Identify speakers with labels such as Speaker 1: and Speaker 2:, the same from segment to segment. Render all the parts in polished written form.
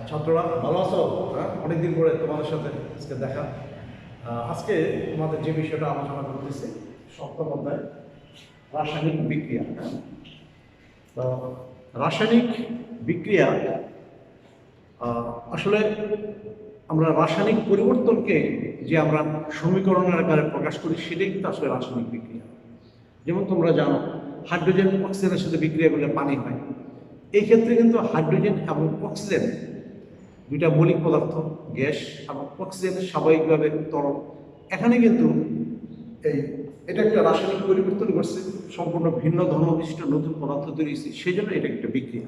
Speaker 1: ছাত্ররা ভালো আছো? হ্যাঁ, অনেকদিন পরে তোমাদের সাথে আজকে দেখা। আজকে তোমাদের যে বিষয়টা আলোচনা করতেছি, সপ্তম অধ্যায় রাসায়নিক বিক্রিয়া। হ্যাঁ, তো রাসায়নিক বিক্রিয়া আসলে আমরা রাসায়নিক পরিবর্তনকে যে আমরা সমীকরণের আকারে প্রকাশ করি, সেটাই কিন্তু আসলে রাসায়নিক বিক্রিয়া। যেমন তোমরা জানো, হাইড্রোজেন অক্সিজেনের সাথে বিক্রিয়া করলে পানি হয়। এই ক্ষেত্রে কিন্তু হাইড্রোজেন এবং অক্সিজেন দুইটা মৌলিক পদার্থ, গ্যাস, এবং অক্সিজেন স্বাভাবিকভাবে তরল। এখানে কিন্তু এটা একটা রাসায়নিক পরিবর্তন করছে, সম্পূর্ণ ভিন্ন ধর্ম বিশিষ্ট নতুন পদার্থ তৈরি হয়েছে, সেই জন্য এটা একটা বিক্রিয়া।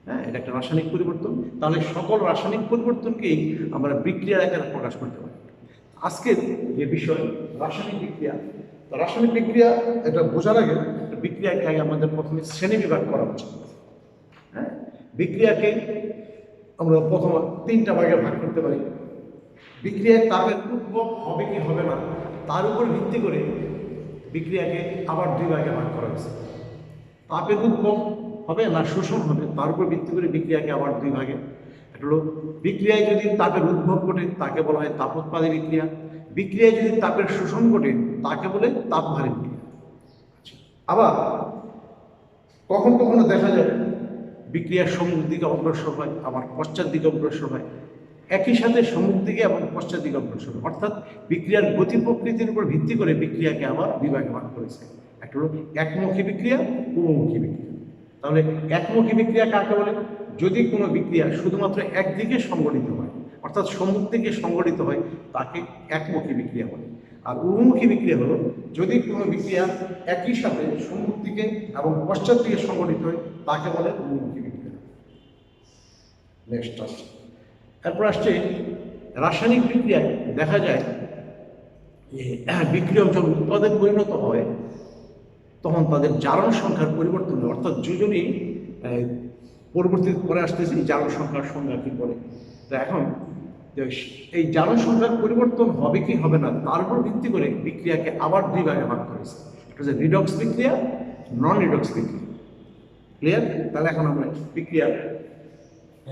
Speaker 1: হ্যাঁ, এটা একটা রাসায়নিক পরিবর্তন। তাহলে সকল রাসায়নিক পরিবর্তনকেই আমরা বিক্রিয়ার আকারে প্রকাশ করতে পারি। আজকের যে বিষয় রাসায়নিক বিক্রিয়া, তো রাসায়নিক বিক্রিয়া এটা বোঝার আগে বিক্রিয়াকে আগে আমাদের প্রথমে শ্রেণী বিভাগ করা উচিত। হ্যাঁ, বিক্রিয়াকে আমরা প্রথম তিনটা ভাগে ভাগ করতে পারি। বিক্রিয়ায় তাপের উদ্ভব হবে কি হবে না তার উপর ভিত্তি করে বিক্রিয়াকে আবার দুই ভাগে ভাগ করা হয়েছে। তাপের উদ্ভব হবে না শোষণ হবে তার উপর ভিত্তি করে বিক্রিয়াকে আবার দুই ভাগে। এটা হলো, বিক্রিয়ায় যদি তাপের উদ্ভব ঘটে তাকে বলা হয় তাপোৎপাদী বিক্রিয়া, বিক্রিয়ায় যদি তাপের শোষণ ঘটে তাকে বলে তাপভারী বিক্রিয়া। আবার কখন কখনো দেখা যায় বিক্রিয়ার সম্মুখ দিকে অগ্রসর হয়, আবার পশ্চাৎ দিকে অগ্রসর হয়। একই সাথে সম্মুখ দিকে এবং পশ্চাৎ দিকে অগ্রসর হয়, অর্থাৎ বিক্রিয়ার গতি প্রকৃতির উপর ভিত্তি করে বিক্রিয়াকে আবার বিভাগে ভাগ করেছে। একটা হলো একমুখী বিক্রিয়া, উভমুখী বিক্রিয়া। তাহলে একমুখী বিক্রিয়া কাকে বলে? যদি কোনো বিক্রিয়া শুধুমাত্র একদিকে সংগঠিত হয়, অর্থাৎ সম্মুখ দিকে সংগঠিত হয়, তাকে একমুখী বিক্রিয়া বলে। আর উভমুখী বিক্রিয়া হলো যদি কোনো বিক্রিয়া একই সাথে সম্মুখ দিকে এবং পশ্চাৎ দিকে সংগঠিত হয়, তাকে বলে উভমুখী বিক্রিয়া। নেক্সট আসছে, এরপর আসছে রাসায়নিক বিক্রিয়ায় দেখা যায় যে বিক্রিয়ক যখন উৎপাদে পরিণত হয় তখন তাদের জারণ সংখ্যার পরিবর্তন হয়, অর্থাৎ যোজনী পরবর্তী পরে আসতেছে এই জারণ সংখ্যার সংজ্ঞা কি বলে। তো এখন এই জারণ সংখ্যার পরিবর্তন হবে কি হবে না তার উপর ভিত্তি করে বিক্রিয়াকে আবার দুই ভাগে ভাগ করেছে। এটা হচ্ছে রিডক্স বিক্রিয়া, নন রিডক্স বিক্রিয়া। ক্লিয়ার? তাহলে এখন আমরা বিক্রিয়ার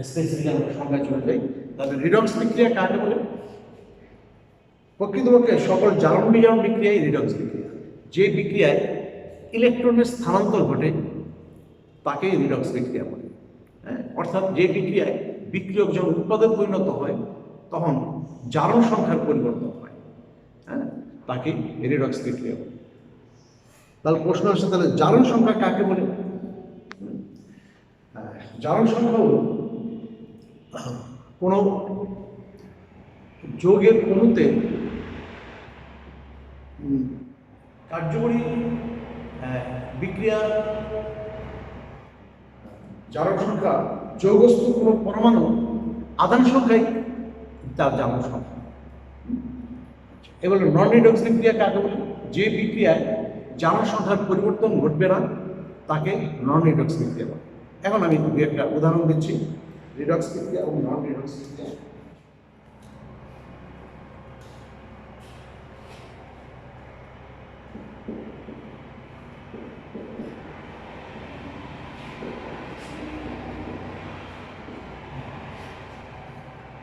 Speaker 1: স্পেসিফিক আমরা সংজ্ঞায় চলে যাই। তাহলে রিডক্স বিক্রিয়া কাকে বলে? প্রকৃতপক্ষে সকল জারণ বিজারণ বিক্রিয়াই রিডক্স বিক্রিয়া। যে বিক্রিয়ায় ইলেকট্রনের স্থানান্তর ঘটে তাকে রিডক্স বিক্রিয়া বলে। হ্যাঁ, অর্থাৎ যে বিক্রিয়ায় বিক্রিয়ক যখন উৎপাদে পরিণত হয় তখন জারণ সংখ্যার পরিবর্তন হয়, হ্যাঁ, তাকে রিডক্স বিক্রিয়া বলে। তাহলে প্রশ্ন আসছে, তাহলে জারণ সংখ্যা কাকে বলে? জারণ সংখ্যা হল কোনো যৌগের অণুতে কার্যকরী বিক্রিয়া জারণ সংখ্যা যৌগস্থ কোনো পরমাণু আধান সংখ্যাই তার জারণ সংখ্যা। এবার নন রিডক্স বিক্রিয়া কাকে বলে? যে বিক্রিয়ায় জারণ সংখ্যার পরিবর্তন ঘটবে না তাকে নন রিডক্স বিক্রিয়া বলে। এখন আমি দু একটা উদাহরণ দিচ্ছি রিডক্স বিক্রিয়া এবং নন রিডক্স বিক্রিয়া।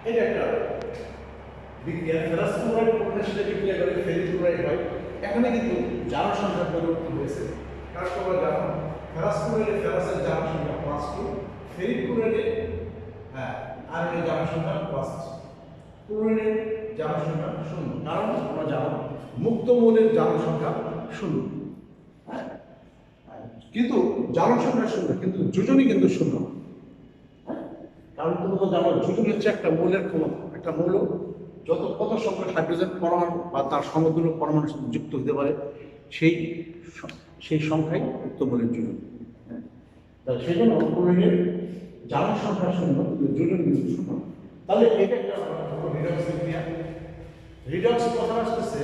Speaker 1: এটা একটা বিক্রিয়া, ফেরাস ক্লোরাইড প্রোটনের সাথে বিক্রিয়া করে ফেরিক ক্লোরাইড হয়। এখানে কিন্তু জারণ সংখ্যার পরিবর্তন হয়েছে, কারণ তোমরা জানো ফেরাস ক্লোরাইডে ফেরাসের জারণ সংখ্যা +2, ফেরিক ক্লোরাইডে আয়রনের জারণ সংখ্যা +3, ক্লোরিনের জারণ সংখ্যা 0। কারণ তোমরা জানো মুক্ত মৌলের জারণ সংখ্যা 0। হ্যাঁ, কিন্তু জারণ সংখ্যা 0 কিন্তু যোজনী কিন্তু 0। কারণ তোমরা তো জানো যোজনী হচ্ছে একটা মৌলের ক্ষমতা। একটা মৌল কত সংখ্যক হাইড্রোজেন পরমাণু বা তার সমতুল্য পরমাণুর সাথে যুক্ত হতে পারে সেই সংখ্যাই উক্ত মৌলের যোজনী। সেই জন্য ক্লোরিনের জারণ সংখ্যা 0 কিন্তু যোজনী কিন্তু 0। তাহলে এটা একটা রিডক্স বিক্রিয়া। রিডক্স কথা আসতেছে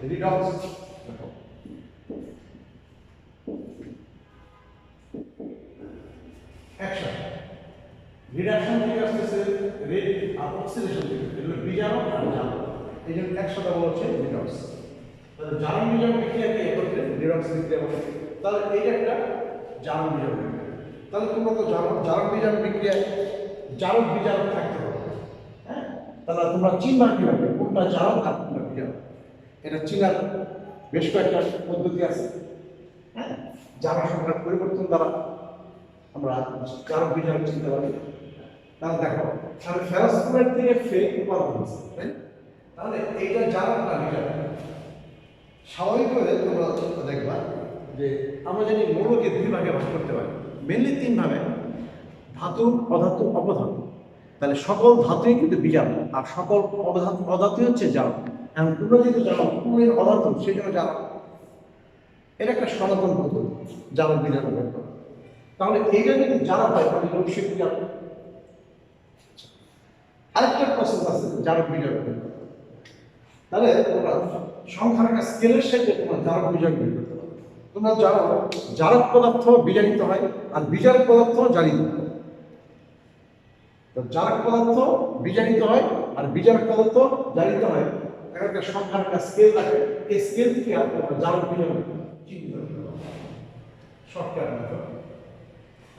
Speaker 1: রিডক্স অ্যাকশন, রিডাকশন থেকে আসতেছে রেট আর অক্সিডেশন থেকে, এগুলো বিজারণ আর জারণ, এই জন্য একসাথে বলা হচ্ছে রিডক্স। তাহলে জারণ বিজারণ বিক্রিয়াকে একত্রে রিডক্স বিক্রিয়া বলে। তাহলে এইটা একটা জারণ বিজারণ বিক্রিয়া। তাহলে তোমরা তো জানো জারণ বিজারণ বিক্রিয়ায় জারক বিজারক থাকতে হবে। হ্যাঁ, তাহলে তোমরা চিনবা কিভাবে কোনটা জারক আর কোনটা বিজারক? এটা চিনার বেশ কয়েকটা পদ্ধতি আছে। হ্যাঁ, জারক সংখ্যার পরিবর্তন দ্বারা আমরা জারক বিজারক চিনতে পারি। তাহলে দেখো, তাহলে ফেরাস ক্লোরাইড থেকে ফেরিক উপাদান আছে, তাহলে এইটা জারক না বিজারক? স্বাভাবিকভাবে তোমরা দেখবা যে আমরা জানি মৌলকে দুই ভাগে ভাগ করতে পারি, মেনলি তিন ভাগে: ধাতু, অধাতু, অপধাতু। তাহলে সকল ধাতুই কিন্তু বিজারক, আর সকল অধাতুই হচ্ছে জারক। এখন তোমরা যেহেতু জানো ক্লোরিন অধাতু, সেই জন্য জারক। এটা একটা সনাতন পদ্ধতি জারক বিজারক। তাহলে এইটা যদি জারক হয় তাহলে অবশ্যই বিজারক। আরেকটা প্রসেস আছে জারক বিজারক। তাহলে তোমরা সংখ্যার একটা স্কেলের সাথে তোমরা জারক বিজারক বের করতে পারো। তোমরা জানো জারক পদার্থ বিজারিত হয় আর বিজারক পদার্থ জারিত হয়। তো জারক পদার্থ বিজারিত হয় আর বিজারক পদার্থ জারিত হয়। একটা সংখ্যার একটা স্কেল থাকে, এই স্কেল থেকে তোমরা জারক বিজারক চিহ্নিত করতে পারো শর্টকাট মেথড।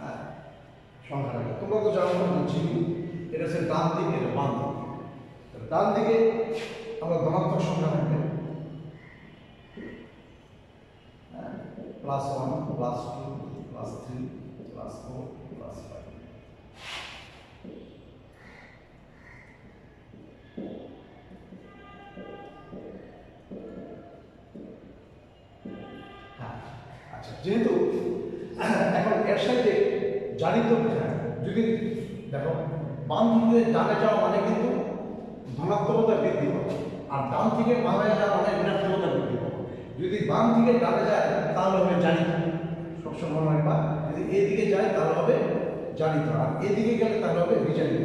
Speaker 1: হ্যাঁ, সংখ্যা তোমরা তো জানো বলছি, এটা হচ্ছে ডান দিকে, এটা বাম দিকে। ডান দিকে আমরা ধনাত্মক সংখ্যা থাকবে +1 +2 +3 +4 +5। আচ্ছা, যেহেতু এখন এর সাথে জারিত যদি দেখো বাম থেকে ডানে যাওয়া মানে কিন্তু ধনাত্মকতা বৃদ্ধি পাবে, আর ডান থেকে বামে যাওয়া মানে ঋণাত্মকতা বৃদ্ধি পাবে। যদি বাম থেকে ডানে যায় তাহলে হবে জারিত, সবসময় হয়। বা যদি এদিকে যায় তাহলে হবে জারিত, আর এদিকে গেলে তাহলে হবে বিজারিত।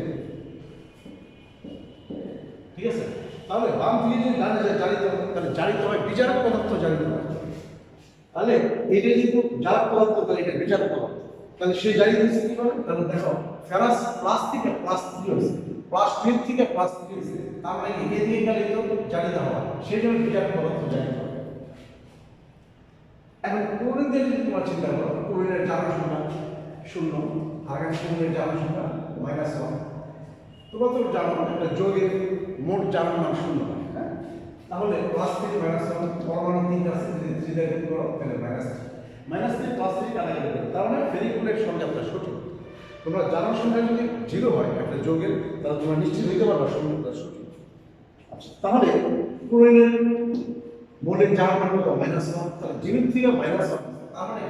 Speaker 1: ঠিক আছে? তাহলে বাম থেকে যদি ডানে যায় জারিত, তাহলে জারিত হয় বিজারক পদার্থ জারিত হয়। তাহলে এটা যেহেতু জারক পদার্থ, তাহলে এটা বিজারক পদার্থ। তাহলে সে জারিত হচ্ছে কি করে? তাহলে দেখো ফেরাস প্লাস থেকে +3 হয়েছে, +2 থেকে +3 হয়েছে, তার মানে এদিকে গেলে তো জারিত হওয়া, সেই জন্য বিজারক পদার্থ জারিত হয়। এখন ক্লোরিন দিয়ে যদি তোমরা চিন্তা করো, ক্লোরিনের জারক সংখ্যা 0, আর ক্লোরিনের জারক সংখ্যা -1। তোমরা তো জানো একটা যৌগের মোট জারক মান 0। হ্যাঁ, তাহলে +3 থেকে -1 পরমাণু 3টা আছে, যদি 3 দিয়ে গুণ করো তাহলে -3 +3 কাটা গেলে, তার মানে ফেরিক ক্লোরাইড সংখ্যাটা সঠিক। তোমরা জারক সংখ্যা যদি 0 হয় একটা যৌগের, তাহলে তোমরা নিশ্চিত হইতে পারবে সংখ্যাটা সঠিক। আচ্ছা, তাহলে ক্লোরিনের মোলের জারক মান কত? -1। তাহলে 0 থেকে -1, তার মানে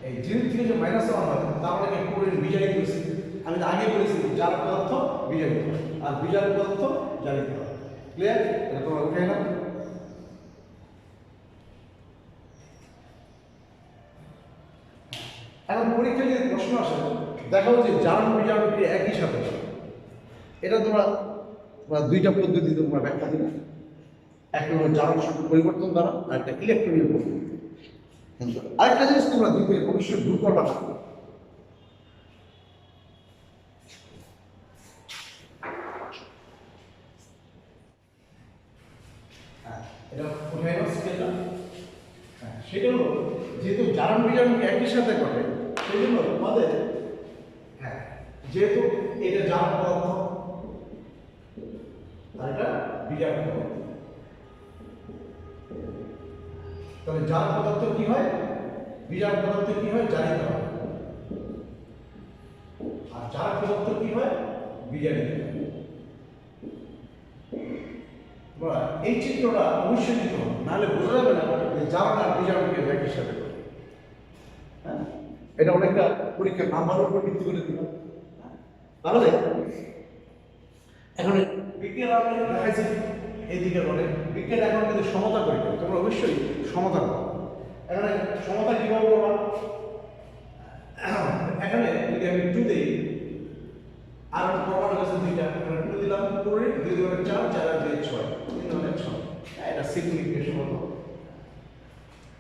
Speaker 1: এই 0 থেকে যে -1 হয়, তার মানে ক্লোরিন বিজারিত হয়েছে। আমি আগে বলেছি জারক পদার্থ বিজারিত হয় আর বিজারক পদার্থ জারিত হয়। ক্লিয়ার? এটা তোমরা উঠে নাও। এখন পরীক্ষায় যদি প্রশ্ন আসে, দেখাও যে জারক বিজারক একই সাথে, এটা তোমরা দুইটা পদ্ধতি তোমরা ব্যাখ্যা দিবে। একটা হলো জারক সংখ্যা পরিবর্তন দ্বারা, আর একটা ইলেকট্রনীয় পদ্ধতি। আরেকটা জিনিস তোমরা দুটোই অবশ্যই দূর করবা না। এটা কোথায় স্কেলটা? সেটা হলো যেহেতু জারক বিজারক একই সাথে ঘটে, সেই জন্য তোমাদের যেহেতু এটা জারক পদার্থ আর এটা বিজারক পদার্থ, তাহলে জারক পদার্থ কি হয়? বিজারক পদার্থ কি হয়? জারিত হয়। আর জারক পদার্থ কি হয়? বিজারিত হয়। এই চিত্রটা অবশ্যই দিতে হবে, নাহলে বোঝা যাবে না যে জারক আর বিজারককে একই সাথে করে। হ্যাঁ, এটা অনেকটা পরীক্ষার নাম্বারের উপর ভিত্তি করে দিলাম। তাহলে এখন বিজ্ঞান আমরা দেখাইছি এইদিকে বলে বিজ্ঞান এখন কিন্তু সমতা করে, তোমরা অবশ্যই সমতা করো। এখানে সমতা কিভাবে করবা? এখানে যদি আমি 2 দিই, আর পরমাণু আছে 2টা, এখানে 2 দিলাম, 2 2 4 4 আর 2 6, 3 হলে 6। এটা সিগনিফিকেশন হলো।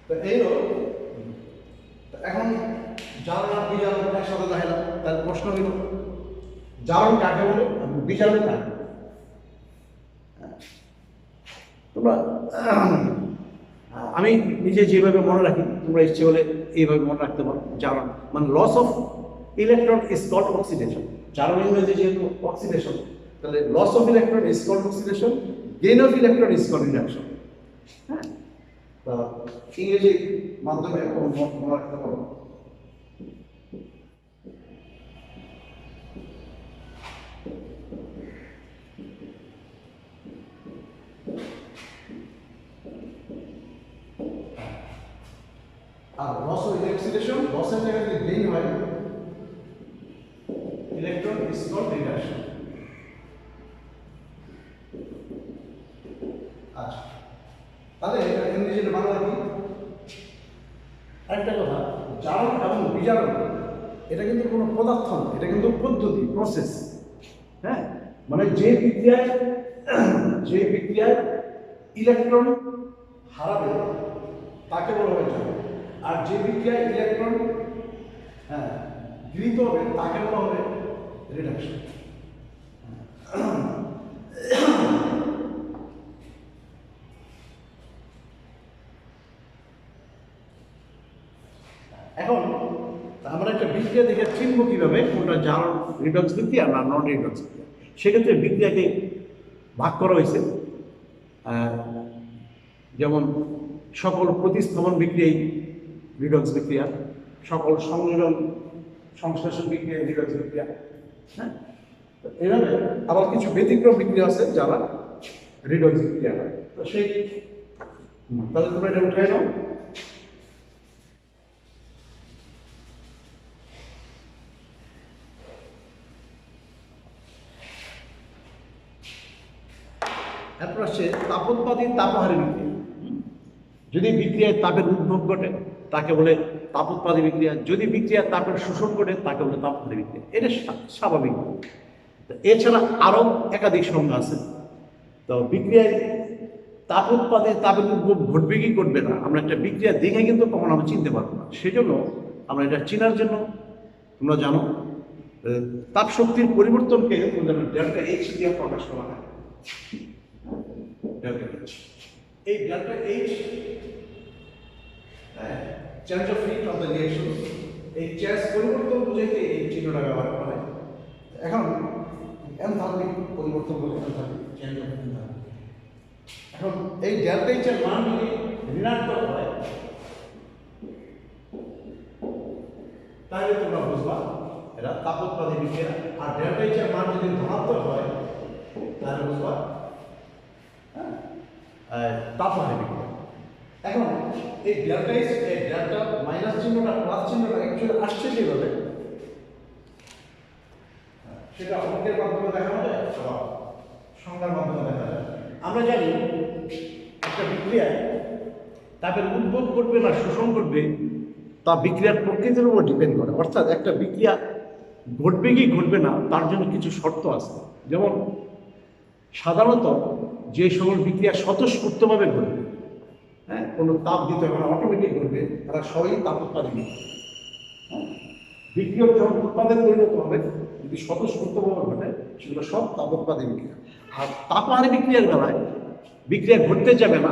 Speaker 1: তো এই হলো। এখন জারক আর বিজারক একসাথে দেখাইলাম, তাহলে প্রশ্ন হইল জারক কাকে বলে, বিজারক কাকে? তোমরা আমি নিজে যেভাবে মনে রাখি, তোমরা ইচ্ছে হলে এইভাবে মনে রাখতে পারো। জারক মানে loss of electron is called oxidation. জার্মান ইংরেজি যেহেতু অক্সিডেশন, তাহলে loss of electron is called oxidation, gain of electron is called reduction. হ্যাঁ, ইংরেজি মাধ্যমে মনে রাখতে পারো। আর লস অফ অক্সিডেশন, লসের জায়গায় যদি গেইন হয়, ইলেকট্রন ইজ কল্ড রিডাকশন। আচ্ছা, তাহলে ইংরেজিতে বাংলা কি? আরেকটা কথা, জারণ এবং বিজারণ এটা কিন্তু কোনো পদার্থ না, এটা কিন্তু পদ্ধতি, প্রসেস। হ্যাঁ, মানে যে বিক্রিয়ায় ইলেকট্রন হারাবে তাকে বলা হয় জারণ, আর যে বিক্রিয়ায় ইলেকট্রন গৃহীত হবে তাকে বলা হবে রিডাকশন। এখন আমরা একটা বিক্রিয়া দেখে চিনব কিভাবে কোনটা জারণ রিডক্স বিক্রিয়া না নন রিডক্স বিক্রিয়া। সেক্ষেত্রে বিক্রিয়াকে ভাগ করা হয়েছে, যেমন সকল প্রতিস্থাপন বিক্রিয়াই রিডক্স বিক্রিয়া, সকল সংযোজন সংশ্লেষণ বিক্রিয়া রিডক্স বিক্রিয়া। হ্যাঁ, এইভাবে আবার কিছু ব্যতিক্রম বিক্রিয়া আছে যারা রিডক্স বিক্রিয়া হয়। তো সেই তাহলে তোমরা এটা উঠে নাও। এরপর আসছে তাপোৎপাদী তাপহারী বিক্রিয়া। যদি বিক্রিয়ায় তাপের উদ্ভব ঘটে তাকে বলে তাপোৎপাদী বিক্রিয়া, যদি বিক্রিয়ায় তাপের শোষণ ঘটে তাকে বলে তাপহারী বিক্রিয়া। এটা স্বাভাবিক। এছাড়া আরও একাধিক সংজ্ঞা আছে। তো বিক্রিয়ায় তাপোৎপাদে তাপের উদ্ভব ঘটবে কি ঘটবে না, আমরা একটা বিক্রিয়া দেখে কিন্তু কখনো আমরা চিনতে পারবো না। সেজন্য আমরা এটা চেনার জন্য তোমরা জানো তাপ শক্তির পরিবর্তনকে ডেল্টা এইচ দিয়ে প্রকাশ করা হয়। এই delta H change of heat of the reaction, এই চেঞ্জ পরিবর্তন বুঝাইতে এই চিহ্নটা ব্যবহার করা হয়। এখন এনথালপি পরিবর্তন বলে এনথালপি, চেঞ্জ অফ এনথালপি। এখন এই ডেল্টা এইচ এর মান যদি ঋণাত্মক হয় তাহলে তোমরা বুঝবা এটা তাপোৎপাদী বিক্রিয়া, আর ডেল্টা এইচ এর মান যদি ধনাত্মক হয় তাহলে বুঝবা তাপহারী বিক্রিয়া। এখন এই ডেল্টা এইচ, এই ডেল্টা মাইনাস চিহ্নটা প্লাস চিহ্নটা অ্যাকচুয়ালি আসছে যেভাবে, সেটা অঙ্কের মাধ্যমে দেখানো যায় অথবা সংজ্ঞার মাধ্যমে দেখা যায়। আমরা জানি একটা বিক্রিয়ায় তাপের উদ্ভব করবে না শোষণ করবে তা বিক্রিয়ার প্রকৃতির উপর ডিপেন্ড করে। অর্থাৎ একটা বিক্রিয়া ঘটবে কি ঘটবে না তার জন্য কিছু শর্ত আছে। যেমন সাধারণত যে সকল বিক্রিয়া স্বতঃস্ফূর্তভাবে ঘটবে, হ্যাঁ, কোনো তাপ দিতে হবে না, অটোমেটিক ঘটবে, তারা সবই তাপোৎপাদী বিক্রিয়া। বিক্রিয়ক যখন উৎপাদন পরিণত হবে যদি স্বতঃস্ফূর্তভাবে ঘটে সেগুলো সব তাপোৎপাদী বিক্রিয়া। আর তাপহারী বিক্রিয়ার বেলায় বিক্রিয়া ঘটতে যাবে না,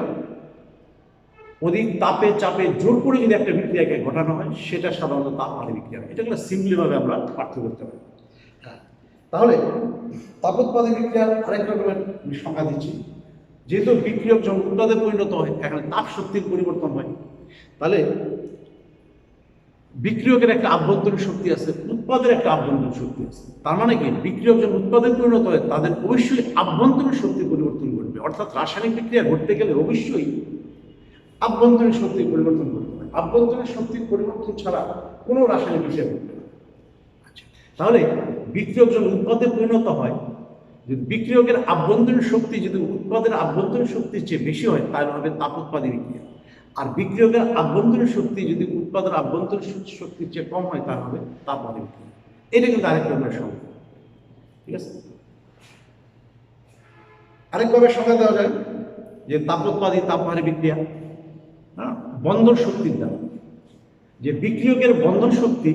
Speaker 1: অধিক তাপে চাপে জোর করে যদি একটা বিক্রিয়াকে ঘটানো হয় সেটা সাধারণত তাপহারী বিক্রিয়া। এটাগুলো সিম্পলিভাবে আমরা পার্থক্য করতে পারি। তাহলে তাপোৎপাদী বিক্রিয়ার আরেক রকমের সংজ্ঞা দিচ্ছি। যেহেতু বিক্রিয়ক যখন উৎপাদে পরিণত হয় এখানে তাপ শক্তির পরিবর্তন হয়, তাহলে বিক্রিয়কের একটা আভ্যন্তরীণ শক্তি আছে, উৎপাদের একটা আভ্যন্তরীণ শক্তি আছে। তার মানে কি বিক্রিয়ক যখন উৎপাদে পরিণত হয় তাদের অবশ্যই আভ্যন্তরীণ শক্তির পরিবর্তন ঘটবে। অর্থাৎ রাসায়নিক বিক্রিয়া ঘটতে গেলে অবশ্যই আভ্যন্তরীণ শক্তির পরিবর্তন ঘটতে হবে। আভ্যন্তরীণ শক্তির পরিবর্তন ছাড়া কোনো রাসায়নিক বিক্রিয়া ঘটবে না। আচ্ছা, তাহলে বিক্রিয়ক যখন উৎপাদে পরিণত হয়, যদি বিক্রিয়কের আভ্যন্তরীণ শক্তি যদি উৎপাদের আভ্যন্তরীণ শক্তির চেয়ে বেশি হয় তাহলে হবে তাপোৎপাদী বিক্রিয়া। আর বিক্রিয়কের আভ্যন্তরীণ শক্তি যদি উৎপাদের আভ্যন্তরীণ শক্তির চেয়ে কম হয় তাহলে হবে তাপহারী বিক্রিয়া। এটা কিন্তু আরেক রকমের সংজ্ঞা। ঠিক আছে, আরেকভাবে সংজ্ঞা দেওয়া যায় যে তাপোৎপাদী তাপহারী বিক্রিয়া বন্ধন শক্তির দ্বারা, যে বিক্রিয়কের বন্ধন শক্তি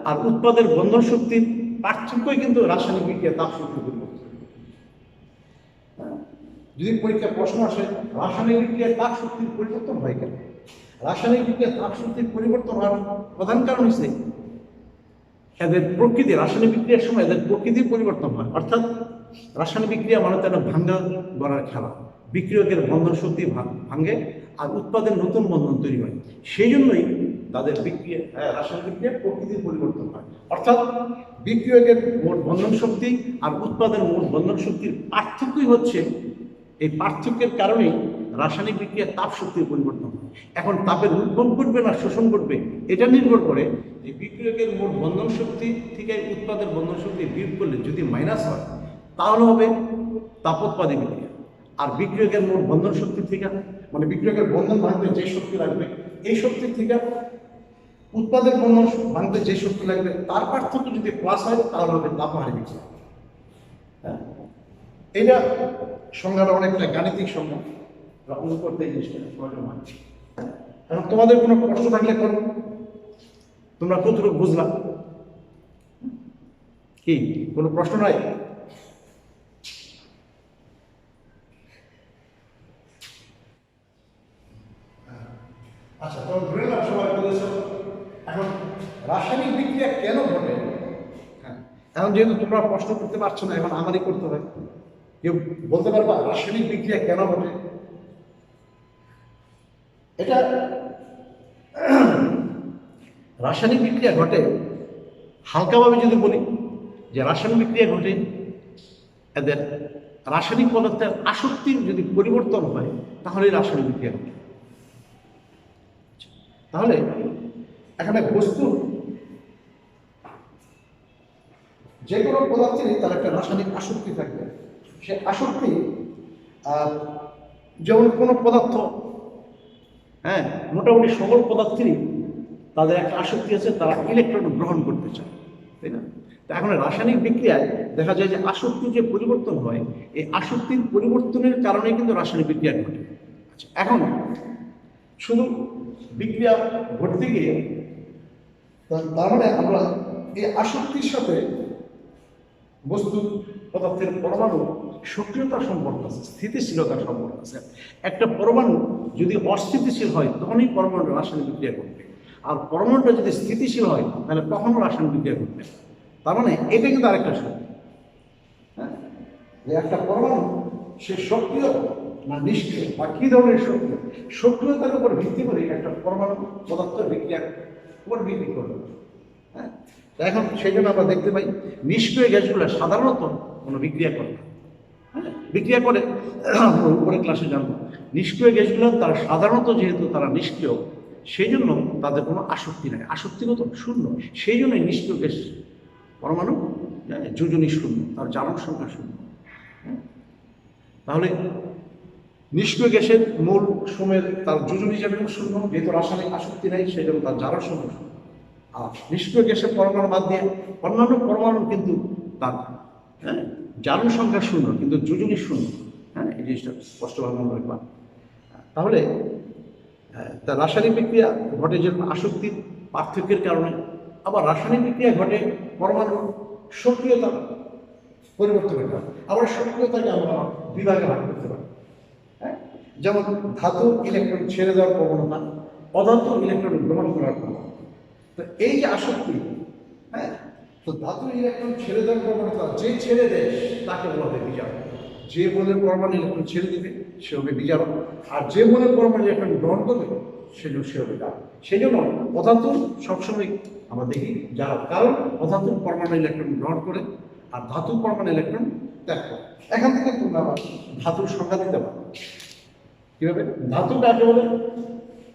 Speaker 1: আর উৎপাদের বন্ধন শক্তির পার্থক্যই কিন্তু রাসায়নিক বিক্রিয়া তাপ শক্তি পরিবর্তন। যদি পরীক্ষা প্রশ্ন আসে রাসায়নিক বিক্রিয়ায় তাপ শক্তির পরিবর্তন হয় কেন, রাসায়নিক বিক্রিয়া তাপ শক্তির পরিবর্তন হওয়ার প্রধান কারণ হচ্ছে এদের প্রকৃতি, রাসায়নিক বিক্রিয়ার সময় এদের প্রকৃতির পরিবর্তন হয়। অর্থাৎ রাসায়নিক বিক্রিয়া মানে তো একটা ভাঙ্গা গড়ার খেলা, বিক্রিয়কের বন্ধন শক্তি ভাঙ্গে আর উৎপাদের নতুন বন্ধন তৈরি হয়। সেই জন্যই তাদের বিক্রিয়া, রাসায়নিক বিক্রিয়া প্রকৃতির পরিবর্তন হয়। অর্থাৎ বিক্রিয়কের মোট বন্ধন শক্তি আর উৎপাদের মোট বন্ধন শক্তির পার্থক্যই হচ্ছে, এই পার্থক্যের কারণেই রাসায়নিক বিক্রিয়ার তাপ শক্তির পরিবর্তন হয়। এখন তাপের উদ্ভব ঘটবে না শোষণ ঘটবে, এটা নির্ভর করে যে বিক্রিয়কের মোট বন্ধন শক্তি থেকে উৎপাদের বন্ধন শক্তি বিয়োগ করলে যদি মাইনাস হয় তাহলে হবে তাপোৎপাদী বিক্রিয়া। আর বিক্রিয়কের মোট বন্ধন শক্তি থেকে, মানে বিক্রিয়কের বন্ধন ভাঙতে যে শক্তি লাগবে এই শক্তি থেকে উৎপাদের বন্ধন ভাঙতে যে শক্তি লাগবে তার পার্থক্য যদি প্লাস হয় তাহলে হবে তাপহারী বিক্রিয়া। হ্যাঁ, এটা সংজ্ঞাটা অনেকটা গাণিতিক সংজ্ঞা, অনু করতে এই জিনিসটা সহজে হয়। এখন তোমাদের কোনো প্রশ্ন থাকলে করো, তোমরা কতটুকু বুঝলা? কি কোনো প্রশ্ন নাই? আচ্ছা, তোমরা ধরে নাও সবাই বলেছ। এখন রাসায়নিক বিক্রিয়া কেন ঘটে? হ্যাঁ, এখন যেহেতু তোমরা প্রশ্ন করতে পারছো না, এখন আমারই করতে হয়। কেউ বলতে পারবা রাসায়নিক বিক্রিয়া কেন ঘটে? এটা রাসায়নিক বিক্রিয়া ঘটে, হালকাভাবে যদি বলি যে রাসায়নিক বিক্রিয়া ঘটে এদের রাসায়নিক পদার্থের আসক্তির যদি পরিবর্তন হয় তাহলে রাসায়নিক বিক্রিয়া ঘটে। তাহলে এখানে বস্তু যে কোনো পদার্থেরই তার একটা রাসায়নিক আসক্তি থাকবে। সে আসক্তি, যেমন কোনো পদার্থ, হ্যাঁ, মোটামুটি সকল পদার্থেরই তাদের একটা আসক্তি আছে, তারা ইলেকট্রন গ্রহণ করতে চায়, তাই না? তো এখন রাসায়নিক বিক্রিয়ায় দেখা যায় যে আসক্তির যে পরিবর্তন হয়, এই আসক্তির পরিবর্তনের কারণে কিন্তু রাসায়নিক বিক্রিয়া ঘটে। আচ্ছা, এখন শুধু বিক্রিয়া ঘটতে গিয়ে তার মানে আমরা এই আসক্তির সাথে বস্তু পদার্থের পরমাণু সক্রিয়তার সম্পর্ক আছে, স্থিতিশীলতার সম্পর্ক আছে। একটা পরমাণু যদি অস্থিতিশীল হয় তখনই পরমাণু রাসায়নিক বিক্রিয়া ঘটবে, আর পরমাণুটা যদি স্থিতিশীল হয় তাহলে কখনো রাসায়নিক বিক্রিয়া ঘটবে। তার মানে এটা কিন্তু আরেকটা শক্তি। হ্যাঁ, যে একটা পরমাণু সে সক্রিয় না নিষ্ক্রিয় বা কি ধরনের সক্রিয়, সক্রিয়তার উপর ভিত্তি করে একটা পরমাণু পদার্থ বিক্রিয়া উপর ভিত্তি করবে। হ্যাঁ, এখন সেই জন্য আমরা দেখতে পাই নিষ্ক্রিয় গ্যাসগুলো সাধারণত কোনো বিক্রিয়া করে না। হ্যাঁ, বিক্রিয়া করে উপরে ক্লাসে জানবো। নিষ্ক্রিয় গ্যাসগুলো তারা সাধারণত, যেহেতু তারা নিষ্ক্রিয়, সেই জন্য তাদের কোনো আসক্তি নাই, আসক্তিগত শূন্য। সেই জন্যই নিষ্ক্রিয় গ্যাস পরমাণু যোজনী শূন্য, তার জারণ সংখ্যা শূন্য। তাহলে নিষ্ক্রিয় গ্যাসের মূল সময়ের তার যোজনী যেমন শূন্য, যেহেতু রাসায়নিক আসক্তি নেই সেই জন্য তার জারণ সংখ্যা শূন্য। আর নিষ্ক্রিয় গ্যাসের পরমাণু বাদ দিয়ে অন্যান্য পরমাণু কিন্তু তার, হ্যাঁ, জারণ সংখ্যা শূন্য কিন্তু যোজনী শূন্য। হ্যাঁ, এই জিনিসটা স্পষ্টভাবে মনে রাখবা। তাহলে তার রাসায়নিক বিক্রিয়া ঘটে যেমন আসক্তির পার্থক্যের কারণে, আবার রাসায়নিক বিক্রিয়া ঘটে পরমাণুর সক্রিয়তা পরিবর্তনের কারণে। আবার সক্রিয়তাকে আমরা বিভাগে ভাগ করতে পারি। হ্যাঁ, যেমন ধাতু ইলেকট্রন ছেড়ে দেওয়ার প্রবণতা, অধাতু ইলেকট্রন গ্রহণ করার প্রবণতা। তো এই যে আসক্তি, হ্যাঁ, তো ধাতু ইলেকট্রন ছেড়ে দেওয়ার প্রবণতা যে ছেড়ে দেয় তাকে বলা হয় বিজারক। যে বলের পরমাণু ইলেকট্রন ছেড়ে দিবে সে হবে বিজারক, আর যে বলের পরমাণু ইলেকট্রন গ্রহণ করবে সে হবে জারক। সেই জন্য অধাতু সবসময় আমরা দেখি জারক, কারণ অধাতু পরমাণু ইলেকট্রন গ্রহণ করে আর ধাতু পরমাণু ইলেকট্রন ত্যাগ করে। এখান থেকে তোমরা আবার ধাতুর সংখ্যা দিতে পারো। কিভাবে? ধাতু কাকে বলে?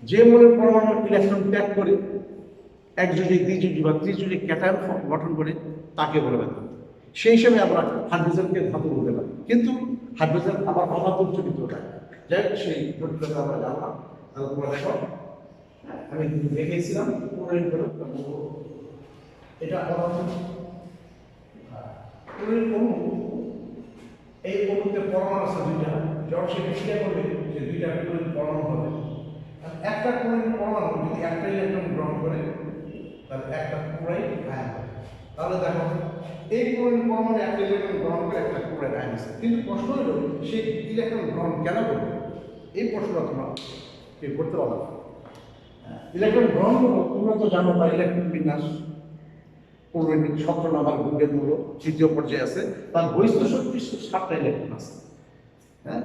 Speaker 1: যে মূলের পরমাণু ইলেকট্রন ত্যাগ করে একযোজী, দ্বিযোজী বা ত্রিযোজী ক্যাটায়ন গঠন করে তাকে বলে ধাতু। সেই হিসেবে আমরা হাইড্রোজেনকে ধাতু বলতে পারি, কিন্তু হাইড্রোজেন আবার অধাতুর চরিত্র থাকে। যাই হোক, সেই চরিত্রটা আমরা জানলাম। তাহলে তোমরা দেখো, আমি দেখেছিলাম এটা অধাতু। এই অণুতে পরমাণু আছে দুইটা, যখন সে বিক্রিয়া করবে যে দুইটা পরমাণু হবে। একটা পরমাণু যদি একটা ইলেকট্রন গ্রহণ করে তাহলে একটা পুরাই আয়ন হবে। তাহলে দেখো এই পরমাণু একটা ইলেকট্রন গ্রহণ করে একটা পুরাই আয়ন আছে, কিন্তু প্রশ্ন হলো সেই ইলেকট্রন গ্রহণ কেন করবে? এই প্রশ্নটা তোমরা কেউ করতে পারো। ইলেকট্রন গ্রহণ করবো, তোমরা তো জানো তার ইলেকট্রন বিন্যাস। ক্লোরিন 17 নাম্বার গ্রুপের মূল তৃতীয় পর্যায়ে আছে, তার বহিস্থ শক্তি 7টা ইলেকট্রন আছে। হ্যাঁ,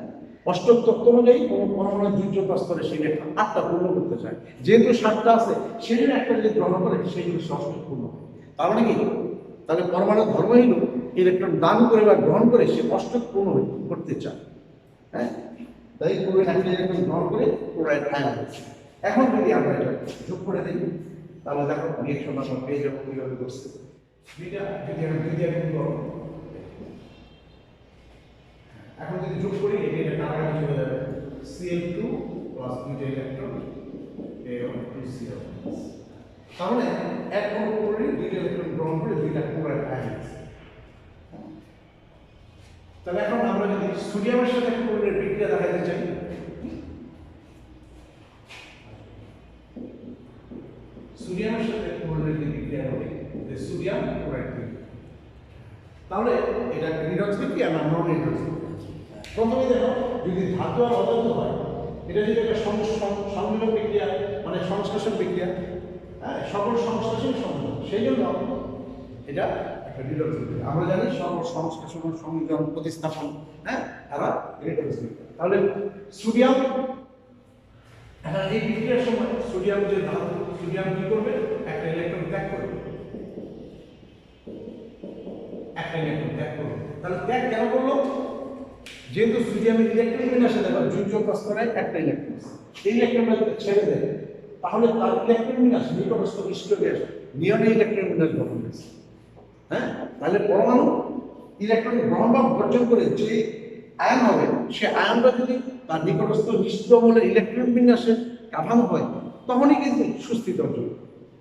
Speaker 1: অষ্টক তত্ত্ব অনুযায়ী কোনো পরমাণু যুগ্যতা স্তরে সে ইলেকট্রন 8টা পূর্ণ করতে চায়, যেহেতু 7টা আছে সেখানে একটা যদি গ্রহণ করে সেইগুলো অষ্টক পূর্ণ হয়। তার মানে কি, তাহলে পরমাণুর ধর্ম হইল ইলেকট্রন দান করে বা গ্রহণ করে সে অষ্টক পূর্ণ করতে চায়। হ্যাঁ, তাই ক্লোরিন একটা ইলেকট্রন গ্রহণ করে ক্লোরাইড আয়ন হচ্ছে। এখন যদি আমরা এটা যোগ করে দিই তাহলে দেখো রিঅ্যাকশন আমরা পেয়ে যাবো কিভাবে করছে। দুইটা যদি আমি দুই দিয়ে গুণ করো, এখন যদি যোগ করি এটা কাটাকাটি চলে যাবে, Cl2 প্লাস দুইটা ইলেকট্রন AO2Cl। তাহলে এক অনু করে দুইটা ইলেকট্রন গ্রহণ করে দুইটা ক্লোরাইড আয়ন আছে। তাহলে এখন আমরা যদি সোডিয়ামের সাথে ক্লোরিনের বিক্রিয়া দেখাতে চাই, সোডিয়ামের সাথে ক্লোরিনের বিক্রিয়া হবে সোডিয়াম ক্লোরাইড, তাহলে এটা রিডক্স বিক্রিয়া না নন রিডক্স? প্রথমে দেখো, যদি ধাতু আর অধাতু হয়, এটা যদি একটা সংমিলন বিক্রিয়া মানে সংশ্লেষণ বিক্রিয়া, হ্যাঁ, সকল সংশ্লেষণ সম্মিলন, সেই জন্য এটা একটা রিডক্স বিক্রিয়া। আমরা জানি সকল সংশ্লেষণ সংযোজন প্রতিস্থাপন, হ্যাঁ, তারা রিডক্স বিক্রিয়া। তাহলে সোডিয়াম, এখন এই বিক্রিয়ার সময় সোডিয়াম যে ধাতু, সোডিয়াম কি করবে, একটা ইলেকট্রন ত্যাগ করবে, একটা ইলেকট্রন ত্যাগ করবে। তাহলে ত্যাগ কেন করলো? যেহেতু সোডিয়ামের ইলেকট্রন বিন্যাসে দেখো যুগ্যতা স্তরে একটা ইলেকট্রন আছে, এই ইলেকট্রনটা যদি ছেড়ে দেয় তাহলে তার ইলেকট্রন বিন্যাস নিকটস্থ নিষ্ক্রিয় গ্যাস নিয়নের ইলেকট্রন বিন্যাস গঠন হয়েছে। হ্যাঁ, তাহলে পরমাণু ইলেকট্রন গ্রহণ বা বর্জন করে যে আয়ন হবে, সে আয়নটা যদি তার নিকটস্থ নিষ্ক্রিয় বলে ইলেকট্রন বিন্যাসে কাঠামো হয়, তখনই কিন্তু সুস্থিত অর্জন।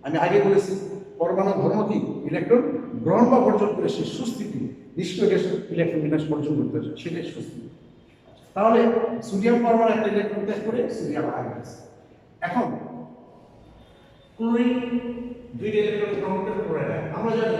Speaker 1: আমি আগে বলেছি পরমাণু ধর্ম কি, ইলেকট্রন গ্রহণ বা বর্জন করে সে সুস্থিতি নিষ্ক্রিয় গ্যাস ইলেকট্রন বিন্যাস বর্জন করতে চায়, সেটাই সুস্থিতি। তাহলে সোডিয়াম পরমাণু একটা ইলেকট্রন ত্যাগ করে সোডিয়াম আয়ন আছে। এখন ক্লোরিন দুইটা ইলেকট্রন গ্রহণ করে ক্লোরাইড আয়ন। আমরা জানি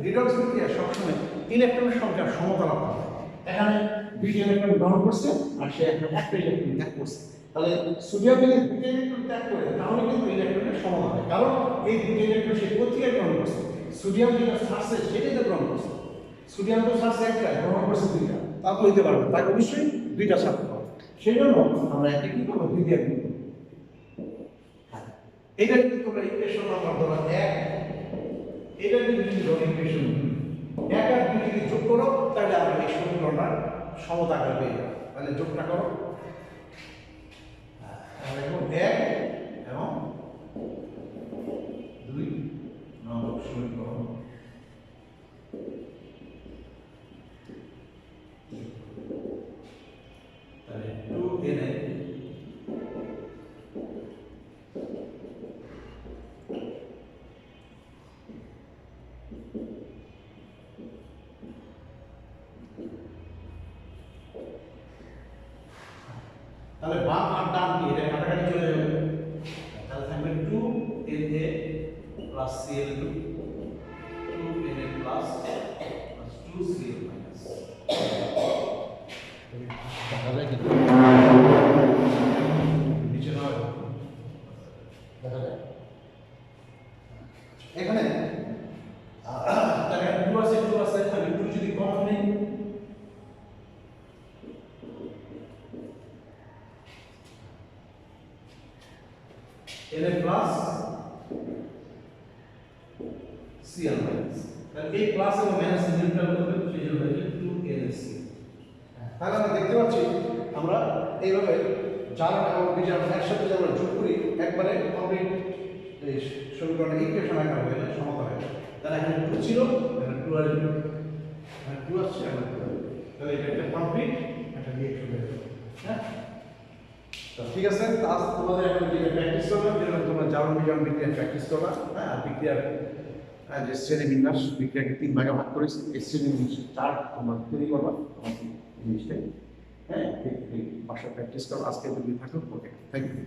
Speaker 1: রিডক্স বিক্রিয়া সবসময় ইলেকট্রনের সংখ্যার সমতা রাখতে হয়। এখানে দুইটা ইলেকট্রন গ্রহণ করছে আর সে একটা ইলেকট্রন ত্যাগ করছে, তাহলে সোডিয়াম যদি দুইটা ইলেকট্রন ত্যাগ করে তাহলে কিন্তু ইলেকট্রনের সমতা হয়, কারণ এই দুইটা ইলেকট্রন সে কোথায় গ্রহণ করছে, সোডিয়াম যেটা ছাড়ছে সেটাই তো গ্রহণ করছে। সোডিয়াম তো ছাড়ছে একটা, গ্রহণ করছে দুইটা, তা তো হইতে পারবে, তাকে অবশ্যই দুইটা ছাড়তে হবে। সেই জন্য আমরা একটা কি করবো, দুই দিয়ে গুণ করবো। এটা যদি তোমরা ইকুয়েশন নাম্বার ধরো 1, এটা যদি ধরো ইকুয়েশন 2, 1 আর 2 যদি যোগ করো তাহলে আমরা এই সমীকরণটা সমতা আকারে পেয়ে যাবো। তাহলে যোগটা করো, তাহলে এখন 1 এবং 2 নম্বর সমীকরণ। তাহলে 2Na তাহলে বাম আর ডান কি এটা কাটাকাটি চলে যাবে, তাহলে থাকবে 2Na plus Cl2, 2Na plus 2Cl minus. দেখা যায় কি নিচে না দেখা যায় এখানে তাহলে 2 আছে তাহলে 2 যদি কমন নেই Na প্লাস Cl মাইনাস, তাহলে এই প্লাস এবং মাইনাস নিউট্রাল করবে, সেই জন্য হচ্ছে 2NaC। তাহলে আমরা দেখতে পাচ্ছি আমরা এইভাবে জারণ এবং বিজারণ একসাথে যে আমরা যোগ করি একবারে কমপ্লিট এই সমীকরণের ইকুয়েশন আকার হয়ে যায়, সমতা হয়ে যায়। তাহলে এখানে 2 ছিল, এখানে 2 আসবে, এখানে 2 আসছে, এখানে 2 আসবে, তাহলে এটা একটা কমপ্লিট একটা রিঅ্যাকশন হয়ে যাবে। হ্যাঁ, তো ঠিক আছে, আজ তোমাদের এখন যেটা প্র্যাকটিস করলাম, যেটা তোমরা জারণ বিজারণ বিক্রিয়া প্র্যাকটিস করবা। হ্যাঁ, আর বিক্রিয়ার যে শ্রেণী বিন্যাস, বিক্রিয়াকে 3 ভাগে ভাগ করেছি, এই শ্রেণী বিন্যাস 4 তোমরা তৈরি করবা তোমাকে জিনিসটাই। হ্যাঁ, বাসায় প্র্যাকটিস করো। আজকে যদি থাকো, ওকে, থ্যাংক ইউ।